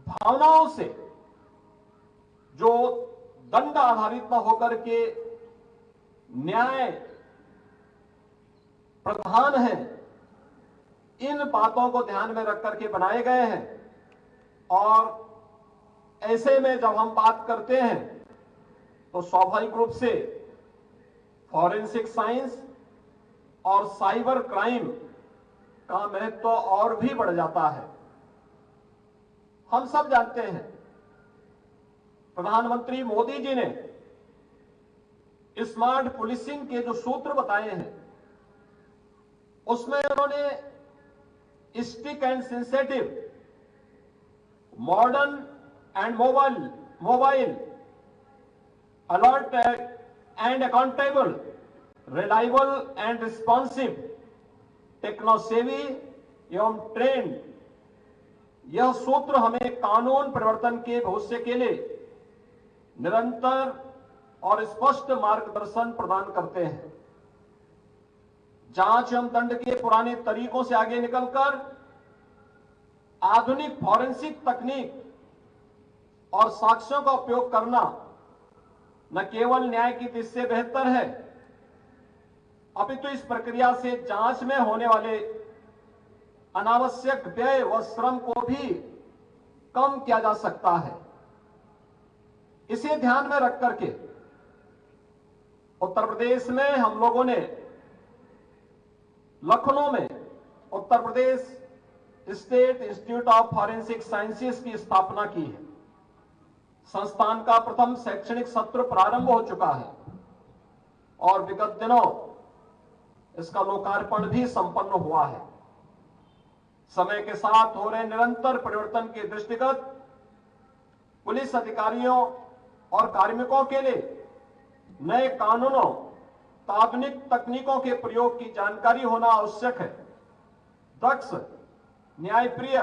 भावनाओं से जो दंड आधारित न होकर के न्याय प्रधान है, इन बातों को ध्यान में रख करके बनाए गए हैं। और ऐसे में जब हम बात करते हैं तो स्वाभाविक रूप से फॉरेंसिक साइंस और साइबर क्राइम का महत्व और भी बढ़ जाता है। हम सब जानते हैं प्रधानमंत्री मोदी जी ने स्मार्ट पुलिसिंग के जो सूत्र बताए हैं उसमें उन्होंने strict and sensitive, modern and mobile, alert and accountable, reliable and responsive, techno savvy एवं ट्रेंड, यह सूत्र हमें कानून परिवर्तन के भविष्य के लिए निरंतर और स्पष्ट मार्गदर्शन प्रदान करते हैं। जांच एवं दंड के पुराने तरीकों से आगे निकलकर आधुनिक फॉरेंसिक तकनीक और साक्ष्यों का उपयोग करना न केवल न्याय की दृष्टि से बेहतर है, अपितु इस प्रक्रिया से जांच में होने वाले अनावश्यक व्यय व श्रम को भी कम किया जा सकता है। इसे ध्यान में रख करके उत्तर प्रदेश में हम लोगों ने लखनऊ में Uttar Pradesh state institute of forensic sciences की स्थापना की है। संस्थान का प्रथम शैक्षणिक सत्र प्रारंभ हो चुका है और विगत दिनों इसका लोकार्पण भी संपन्न हुआ है। समय के साथ हो रहे निरंतर परिवर्तन के दृष्टिगत पुलिस अधिकारियों और कार्मिकों के लिए नए कानूनों, आधुनिक तकनीकों के प्रयोग की जानकारी होना आवश्यक है। दक्ष, न्यायप्रिय,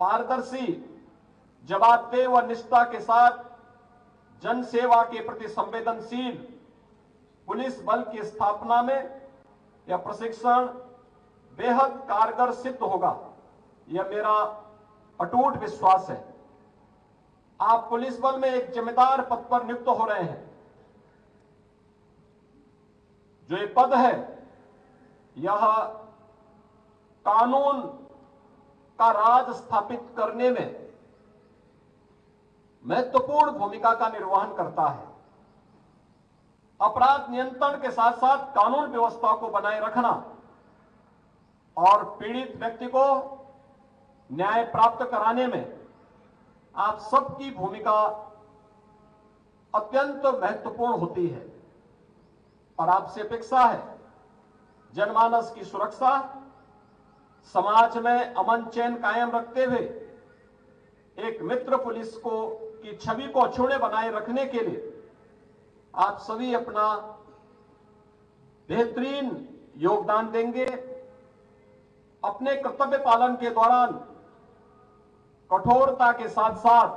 पारदर्शी, जवाबदेह व निष्ठा के साथ जन सेवा के प्रति संवेदनशील पुलिस बल की स्थापना में यह प्रशिक्षण बेहद कारगर सिद्ध होगा, यह मेरा अटूट विश्वास है। आप पुलिस बल में एक जिम्मेदार पद पर नियुक्त हो रहे हैं। जो ये पद है यह कानून का राज स्थापित करने में महत्वपूर्ण भूमिका का निर्वहन करता है। अपराध नियंत्रण के साथ साथ कानून व्यवस्था को बनाए रखना और पीड़ित व्यक्ति को न्याय प्राप्त कराने में आप सबकी भूमिका अत्यंत महत्वपूर्ण होती है। और आपसे अपेक्षा है जनमानस की सुरक्षा, समाज में अमन चैन कायम रखते हुए एक मित्र पुलिस को की छवि को अछूते बनाए रखने के लिए आप सभी अपना बेहतरीन योगदान देंगे। अपने कर्तव्य पालन के दौरान कठोरता के साथ साथ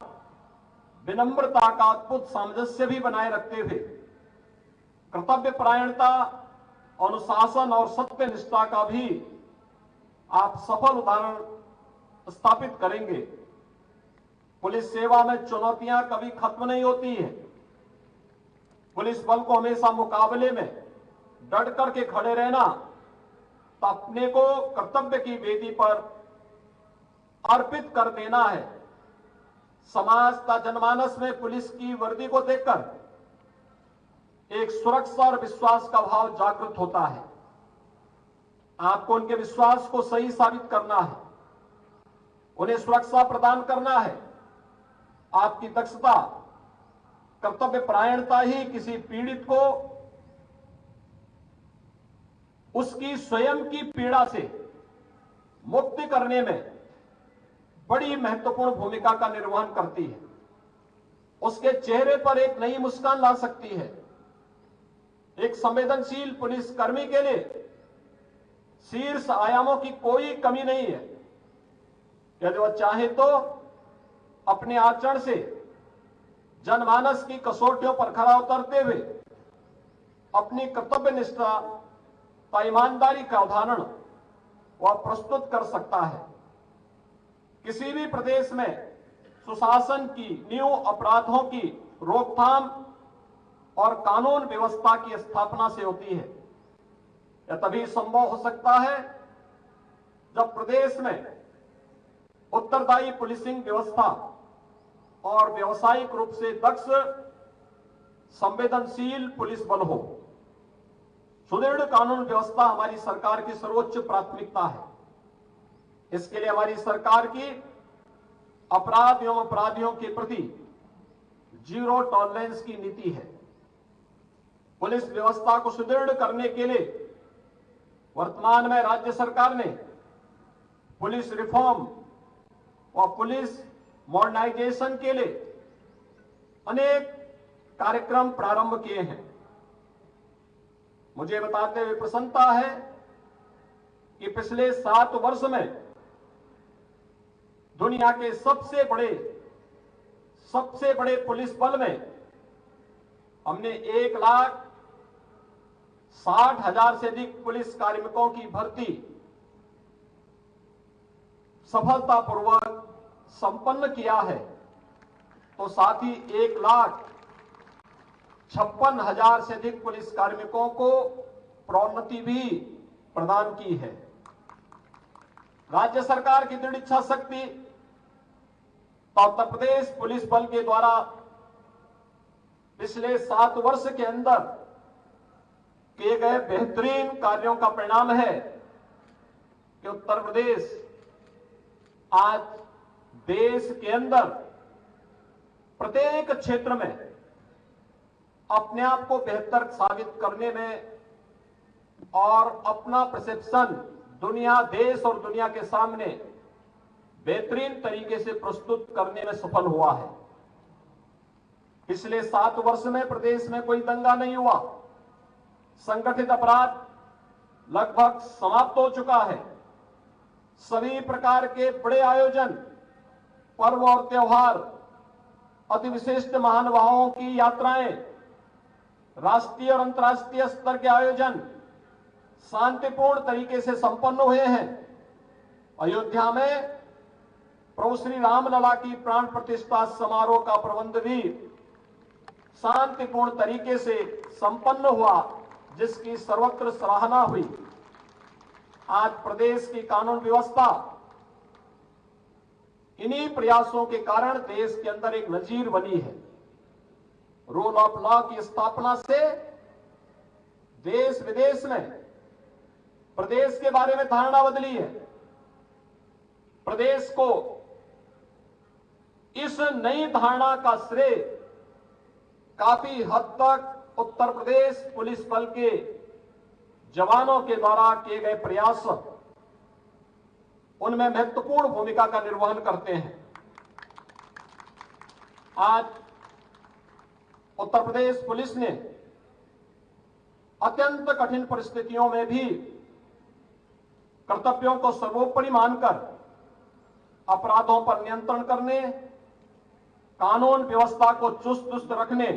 विनम्रता का अद्भुत सामंजस्य भी बनाए रखते हुए कर्तव्य परायणता, अनुशासन और सत्यनिष्ठा का भी आप सफल उदाहरण स्थापित करेंगे। पुलिस सेवा में चुनौतियां कभी खत्म नहीं होती है। पुलिस बल को हमेशा मुकाबले में डट करके खड़े रहना, तो अपने को कर्तव्य की वेदी पर अर्पित कर देना है। समाज का जनमानस में पुलिस की वर्दी को देखकर एक सुरक्षा और विश्वास का भाव जागृत होता है। आपको उनके विश्वास को सही साबित करना है, उन्हें सुरक्षा प्रदान करना है। आपकी दक्षता, कर्तव्य परायणता ही किसी पीड़ित को उसकी स्वयं की पीड़ा से मुक्ति करने में बड़ी महत्वपूर्ण भूमिका का निर्वहन करती है। उसके चेहरे पर एक नई मुस्कान ला सकती है। एक संवेदनशील पुलिस कर्मी के लिए शीर्ष आयामों की कोई कमी नहीं है। यदि वह चाहे तो अपने आचरण से जनमानस की कसौटियों पर खरा उतरते हुए अपनी कर्तव्य निष्ठा व ईमानदारी का उदाहरण वह प्रस्तुत कर सकता है। किसी भी प्रदेश में सुशासन की नींव अपराधों की रोकथाम और कानून व्यवस्था की स्थापना से होती है। यह तभी संभव हो सकता है जब प्रदेश में उत्तरदायी पुलिसिंग व्यवस्था और व्यावसायिक रूप से दक्ष संवेदनशील पुलिस बल हो। सुदृढ़ कानून व्यवस्था हमारी सरकार की सर्वोच्च प्राथमिकता है। इसके लिए हमारी सरकार की अपराध एवं अपराधियों के प्रति जीरो टॉलरेंस की नीति है। पुलिस व्यवस्था को सुदृढ़ करने के लिए वर्तमान में राज्य सरकार ने पुलिस रिफॉर्म और पुलिस मॉडर्नाइजेशन के लिए अनेक कार्यक्रम प्रारंभ किए हैं। मुझे बताते हुए प्रसन्नता है कि पिछले 7 वर्ष में दुनिया के सबसे बड़े पुलिस बल में हमने 1,60,000 से अधिक पुलिस कार्मिकों की भर्ती सफलतापूर्वक संपन्न किया है। तो साथ ही 1,56,000 से अधिक पुलिस कार्मिकों को प्रोन्नति भी प्रदान की है। राज्य सरकार की दृढ़ इच्छा शक्ति तो उत्तर प्रदेश पुलिस बल के द्वारा पिछले 7 वर्ष के अंदर किए गए बेहतरीन कार्यों का परिणाम है कि उत्तर प्रदेश आज देश के अंदर प्रत्येक क्षेत्र में अपने आप को बेहतर साबित करने में और अपना परसेप्शन देश और दुनिया के सामने बेहतरीन तरीके से प्रस्तुत करने में सफल हुआ है। पिछले 7 वर्ष में प्रदेश में कोई दंगा नहीं हुआ। संगठित अपराध लगभग समाप्त हो चुका है। सभी प्रकार के बड़े आयोजन, पर्व और त्योहार, अति विशिष्ट महानुभावों की यात्राएं, राष्ट्रीय और अंतर्राष्ट्रीय स्तर के आयोजन शांतिपूर्ण तरीके से संपन्न हुए हैं। अयोध्या में प्रभु श्री रामलला की प्राण प्रतिष्ठा समारोह का प्रबंध भी शांतिपूर्ण तरीके से संपन्न हुआ, जिसकी सर्वत्र सराहना हुई। आज प्रदेश की कानून व्यवस्था इन्हीं प्रयासों के कारण देश के अंदर एक नजीर बनी है। रूल ऑफ लॉ की स्थापना से देश विदेश में प्रदेश के बारे में धारणा बदली है। प्रदेश को इस नई धारणा का श्रेय काफी हद तक उत्तर प्रदेश पुलिस बल के जवानों के द्वारा किए गए प्रयास उनमें महत्वपूर्ण भूमिका का निर्वहन करते हैं। आज उत्तर प्रदेश पुलिस ने अत्यंत कठिन परिस्थितियों में भी कर्तव्यों को सर्वोपरि मानकर अपराधों पर नियंत्रण करने, कानून व्यवस्था को चुस्त दुरुस्त रखने,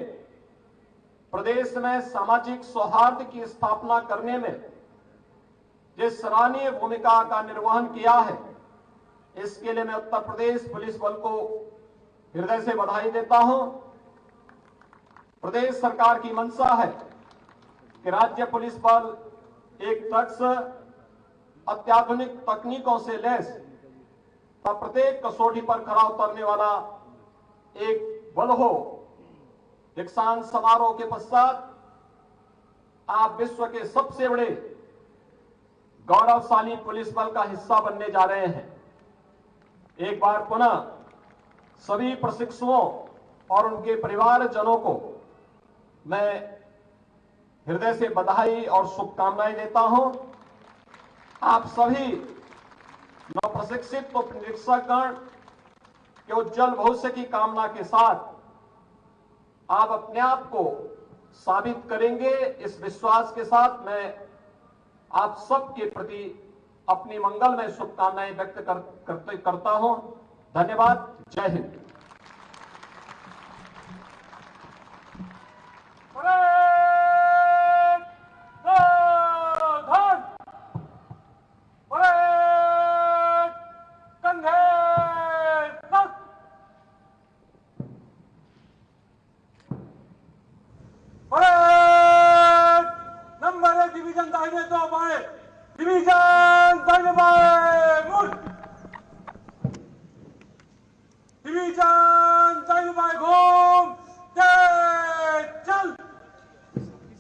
प्रदेश में सामाजिक सौहार्द की स्थापना करने में जिस सराहनीय भूमिका का निर्वहन किया है, इसके लिए मैं उत्तर प्रदेश पुलिस बल को हृदय से बधाई देता हूं। प्रदेश सरकार की मंशा है कि राज्य पुलिस बल एक दक्ष, अत्याधुनिक तकनीकों से लैस तब प्रत्येक कसौटी पर खरा उतरने वाला एक बल हो। दीक्षांत समारोह के पश्चात आप विश्व के सबसे बड़े गौरवशाली पुलिस बल का हिस्सा बनने जा रहे हैं। एक बार पुनः सभी प्रशिक्षुओं और उनके परिवारजनों को मैं हृदय से बधाई और शुभकामनाएं देता हूं। आप सभी नवप्रशिक्षित तो निरीक्षकगण के उज्जवल भविष्य की कामना के साथ आप अपने आप को साबित करेंगे, इस विश्वास के साथ मैं आप सबके प्रति अपनी मंगलमय शुभकामनाएं व्यक्त करता हूं। धन्यवाद। जय हिंद।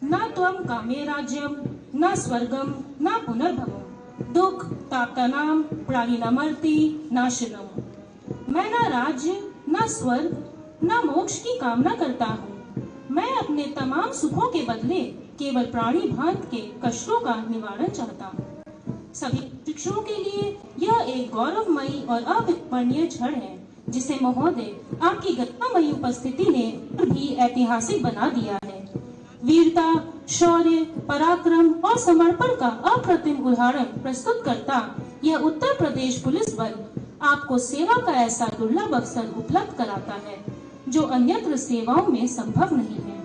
न त्वं कामे राज्यं न स्वर्गं न पुनर्भवं दुख ताप्तानां प्राणिनामर्ति नाशनम्। मैं न राज्य न स्वर्ग न मोक्ष की कामना करता हूँ। मैं अपने तमाम सुखों के बदले केवल प्राणी भांत के कष्टों का निवारण चाहता हूँ। सभी शिक्षकों के लिए यह एक गौरवमयी और अविस्मरणीय क्षण है जिसे महोदय आपकी गतिमयी उपस्थिति ने भी ऐतिहासिक बना दिया है। वीरता, शौर्य, पराक्रम और समर्पण का अप्रतिम उदाहरण प्रस्तुत करता यह उत्तर प्रदेश पुलिस बल आपको सेवा का ऐसा दुर्लभ अवसर उपलब्ध कराता है जो अन्यत्र सेवाओं में संभव नहीं है।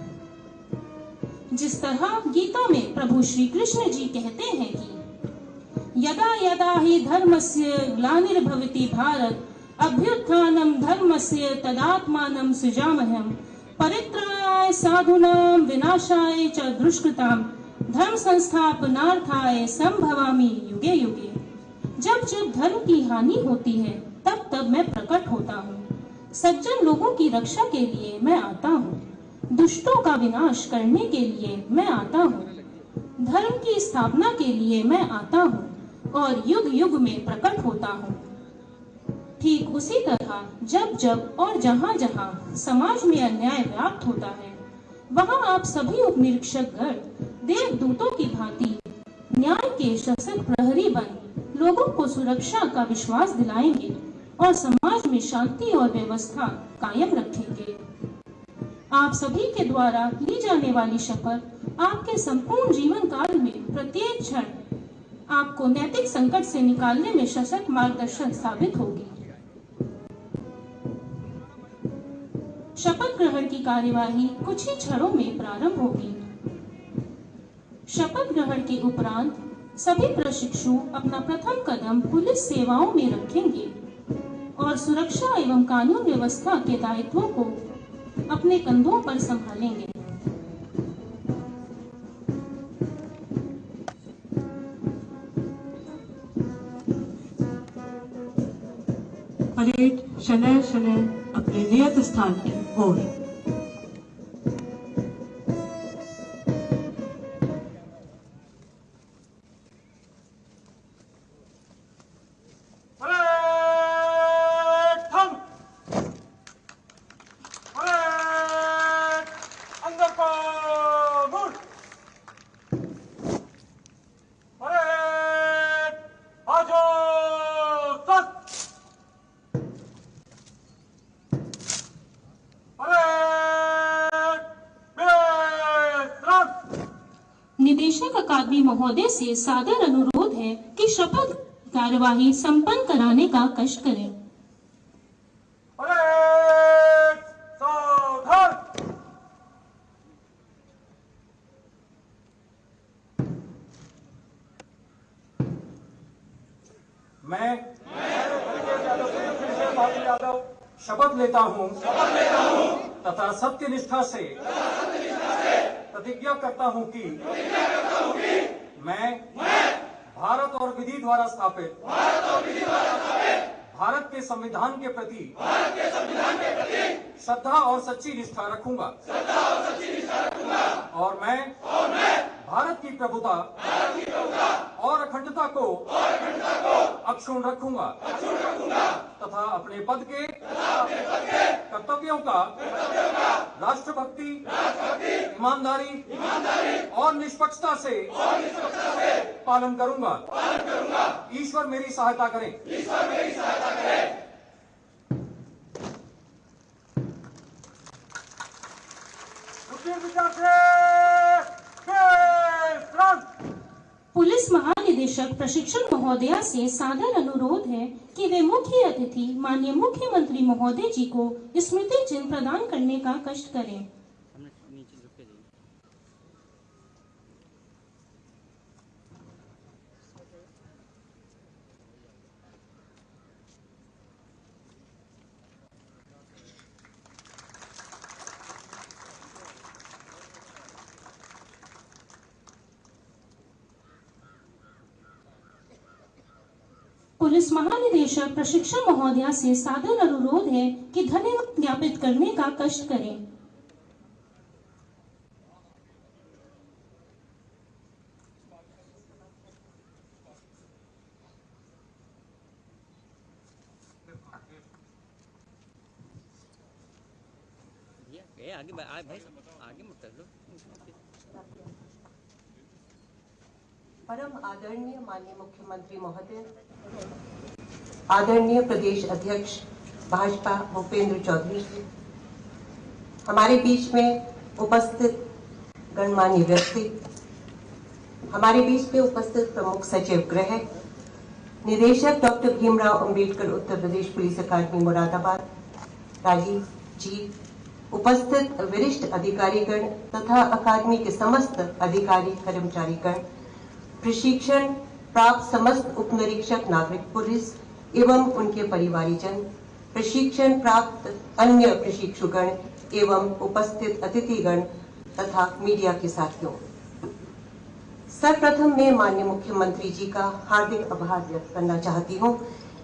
जिस तरह गीता में प्रभु श्री कृष्ण जी कहते हैं कि यदा यदा हि धर्मस्य ग्लानिर्भवति भारत अभ्युत्थानं धर्मस्य तदात्मानं सृजाम्यहम् परित्राणाय साधूनां विनाशाय च दुष्कृतां धर्म संस्थापनार्थाय संभवामि युगे युगे। जब जब धर्म की हानि होती है तब तब मैं प्रकट होता हूँ। सज्जन लोगों की रक्षा के लिए मैं आता हूँ। दुष्टों का विनाश करने के लिए मैं आता हूँ। धर्म की स्थापना के लिए मैं आता हूँ और युग युग में प्रकट होता हूँ। ठीक उसी तरह जब जब और जहाँ जहाँ समाज में अन्याय व्याप्त होता है वहाँ आप सभी उपनिरीक्षक गण देवदूतों की भांति न्याय के सशक्त प्रहरी बन लोगों को सुरक्षा का विश्वास दिलाएंगे और समाज में शांति और व्यवस्था कायम रखेंगे। आप सभी के द्वारा ली जाने वाली शपथ आपके संपूर्ण जीवन काल में प्रत्येक क्षण आपको नैतिक संकट से निकालने में सशक्त मार्गदर्शक साबित होगी। शपथ ग्रहण की कार्यवाही कुछ ही क्षणों में प्रारंभ होगी। शपथ ग्रहण के उपरांत सभी प्रशिक्षु अपना प्रथम कदम पुलिस सेवाओं में रखेंगे और सुरक्षा एवं कानून व्यवस्था के दायित्वों को अपने कंधों पर संभालेंगे। परेड शनय शनय अपने नियत स्थान की ओर। निदेशक अकादमी महोदय से सादर अनुरोध है कि शपथ कार्यवाही संपन्न कराने का कष्ट करें। मैं यादव शपथ लेता हूँ तथा सत्य निष्ठा से प्रतिज्ञा करता हूँ कि मैं भारत और विधि द्वारा स्थापित भारत के संविधान के प्रति श्रद्धा और सच्ची निष्ठा रखूंगा और मैं भारत की प्रभुता और अखंडता को अक्षुण्ण रखूंगा तथा अपने पद के कर्तव्यों का राष्ट्रभक्ति, ईमानदारी और निष्पक्षता से पालन करूंगा। ईश्वर मेरी सहायता करें। पुलिस महानिदेशक प्रशिक्षण महोदया से सादर अनुरोध है कि वे मुख्य अतिथि माननीय मुख्यमंत्री महोदय जी को स्मृति चिन्ह प्रदान करने का कष्ट करें। पुलिस महानिदेशक प्रशिक्षण महोदया से सादर अनुरोध है कि धन्यवाद ज्ञापित करने का कष्ट करें। आगे भाई आगे मत कर लो। परम आदरणीय माननीय मुख्यमंत्री महोदय, आदरणीय प्रदेश अध्यक्ष भाजपा भूपेंद्र चौधरी जी, हमारे बीच में उपस्थित गणमान्य व्यक्ति, हमारे बीच में उपस्थित प्रमुख सचिव गृह, निदेशक डॉक्टर भीमराव अंबेडकर उत्तर प्रदेश पुलिस अकादमी मुरादाबाद राजीव जी, उपस्थित वरिष्ठ अधिकारीगण तथा अकादमी के समस्त अधिकारी कर्मचारीगण, प्रशिक्षण प्राप्त समस्त उपनिरीक्षक नागरिक पुलिस एवं उनके परिवारीजन, प्रशिक्षण प्राप्त अन्य प्रशिक्षुगण एवं उपस्थित अतिथिगण तथा मीडिया के साथियों, सर्वप्रथम मैं माननीय मुख्यमंत्री जी का हार्दिक आभार व्यक्त करना चाहती हूं,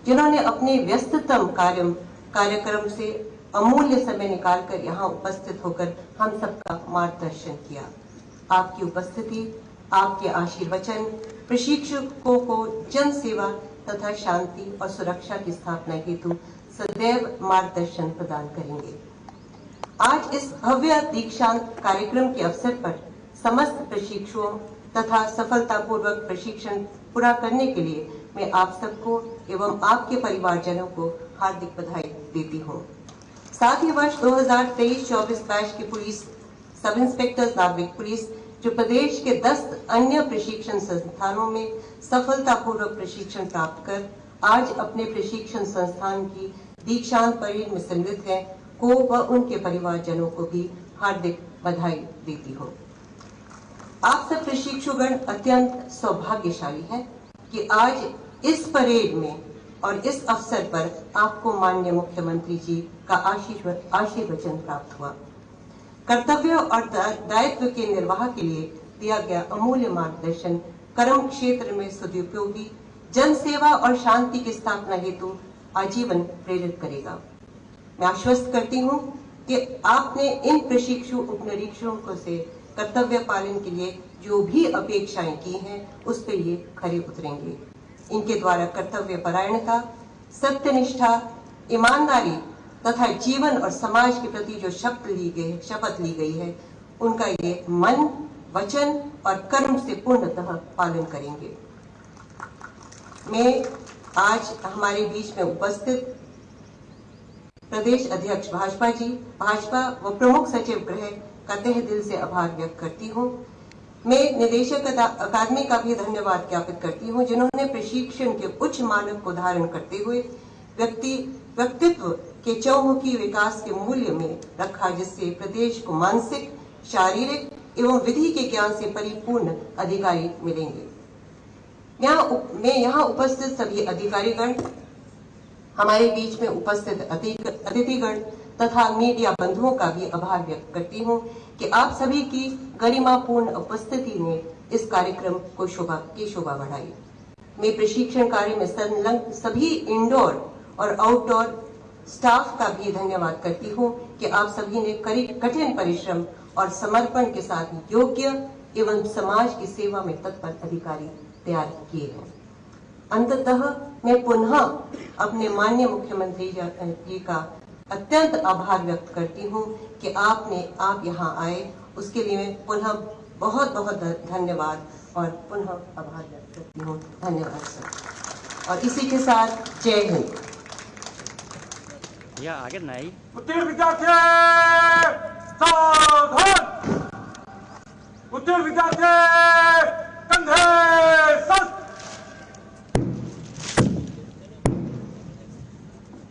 जिन्होंने अपने व्यस्ततम कार्यक्रम से अमूल्य समय निकालकर यहाँ उपस्थित होकर हम सबका मार्गदर्शन किया। आपकी उपस्थिति, आपके आशीर्वचन प्रशिक्षकों को जन सेवा तथा शांति और सुरक्षा की स्थापना हेतु सदैव मार्गदर्शन प्रदान करेंगे। आज इस भव्य दीक्षांत कार्यक्रम के अवसर पर समस्त प्रशिक्षुओं तथा सफलतापूर्वक प्रशिक्षण पूरा करने के लिए मैं आप सबको एवं आपके परिवारजनों को हार्दिक बधाई देती हूँ। साथ ही वर्ष 2023-24 बैच के पुलिस सब इंस्पेक्टर नागरिक पुलिस जो प्रदेश के 10 अन्य प्रशिक्षण संस्थानों में सफलतापूर्वक प्रशिक्षण प्राप्त कर आज अपने प्रशिक्षण संस्थान की दीक्षांत परेड में सम्मिलित हैं को व उनके परिवारजनों को भी हार्दिक बधाई देती हूँ। आप सब प्रशिक्षुगण अत्यंत सौभाग्यशाली हैं कि आज इस परेड में और इस अवसर पर आपको माननीय मुख्यमंत्री जी का आशीर्वचन प्राप्त हुआ। कर्तव्य और दायित्व के निर्वाह के लिए दिया गया अमूल्य मार्गदर्शन कर्म क्षेत्र में सदुपयोगी जन सेवा और शांति की स्थापना हेतु आजीवन प्रेरित करेगा। मैं आश्वस्त करती हूँ कि आपने इन प्रशिक्षु उपनिरीक्षकों से कर्तव्य पालन के लिए जो भी अपेक्षाएं की हैं उस पर ये खरे उतरेंगे। इनके द्वारा कर्तव्य परायणता, सत्यनिष्ठा, ईमानदारी तथा जीवन और समाज के प्रति जो शपथ ली गई है उनका ये मन, वचन और कर्म से पूर्णतः पालन करेंगे। मैं आज हमारे बीच में उपस्थित प्रदेश अध्यक्ष भाजपा व प्रमुख सचिव गृह का तहे दिल से आभार व्यक्त करती हूँ। मैं निदेशक अकादमी का भी धन्यवाद ज्ञापित करती हूँ, जिन्होंने प्रशिक्षण के उच्च मानक को धारण करते हुए व्यक्तित्व के चौमुखी विकास के मूल्य में रखा, जिससे प्रदेश को मानसिक, शारीरिक एवं विधि के ज्ञान से परिपूर्ण अधिकारी मिलेंगे। मैं यहाँ उपस्थित सभी अधिकारीगण, हमारे बीच में उपस्थित अतिथिगण तथा मीडिया बंधुओं का भी आभार व्यक्त करती हूँ कि आप सभी की गरिमापूर्ण उपस्थिति ने इस कार्यक्रम को शोभा बढ़ाई। मैं प्रशिक्षण कार्य में संलग्न सभी इंडोर और आउटडोर स्टाफ का भी धन्यवाद करती हूँ कि आप सभी ने कठिन परिश्रम और समर्पण के साथ योग्य एवं समाज की सेवा में तत्पर अधिकारी तैयार किए हैं। अंततः मैं पुनः अपने माननीय मुख्यमंत्री जी का अत्यंत आभार व्यक्त करती हूँ कि आप यहाँ आए, उसके लिए मैं पुनः बहुत बहुत धन्यवाद और पुनः आभार व्यक्त करती हूँ। धन्यवाद सर। और इसी के साथ जय हिंद। या आगे नहीं उत्तीर्ण विद्यार्थी सावधान, उत्तीर्ण विद्यार्थी कंधे सस्त,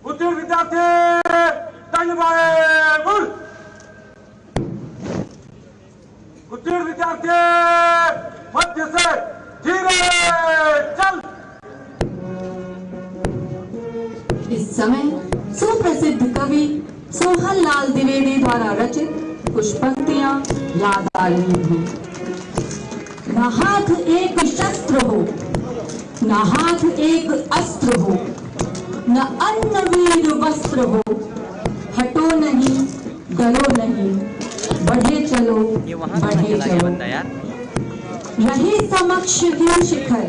उत्तीर्ण विद्यार्थी टंग बाएं मुड़, उत्तीर्ण विद्यार्थी मध्य से धीरे चल। इस समय सुप्रसिद्ध कवि सोहन लाल द्विवेदी द्वारा रचित कुछ पंक्तियां याद आ रही हैं। न हाथ एक शस्त्र हो, न हाथ एक अस्त्र हो, न अन्न वीर वस्त्र हो, हटो नहीं डरो नहीं, बढ़े चलो ये वहाँ बढ़े चला गया चलो। बंदा यार। रहे समक्ष ही शिखर,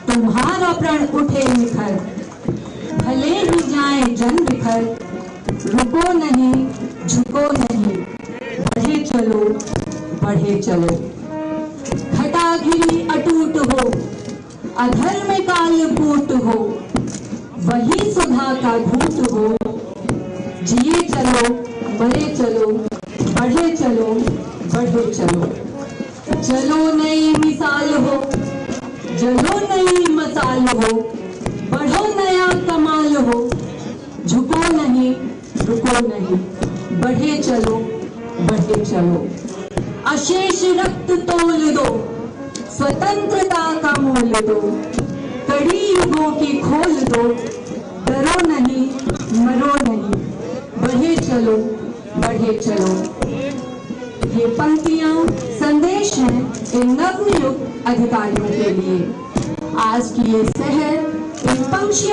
तुम्हारा प्रण उठे निखर, भले ही जाए जन बिखर, रुको नहीं झुको नहीं, बढ़े चलो बढ़े चलो। घटा घिरी अटूट हो, अधर्म काल कूट हो, वही सुधा का घूट हो, जिए चलो मरे चलो, बढ़े चलो बढ़े चलो। चलो नई मिसाल हो, जलो नई मसाल हो, बढ़ो नया कमाल हो, झुको नहीं रुको नहीं, बढ़े चलो बढ़े चलो। अशेष रक्त तोल दो, स्वतंत्रता का मोल दो, कड़ी युगों की खोल दो, डरो नहीं मरो नहीं, बढ़े चलो बढ़े चलो। ये पंक्तियां संदेश हैं इन नवनियुक्त अधिकारियों के लिए। आज की ये सहर इन पंक्तियों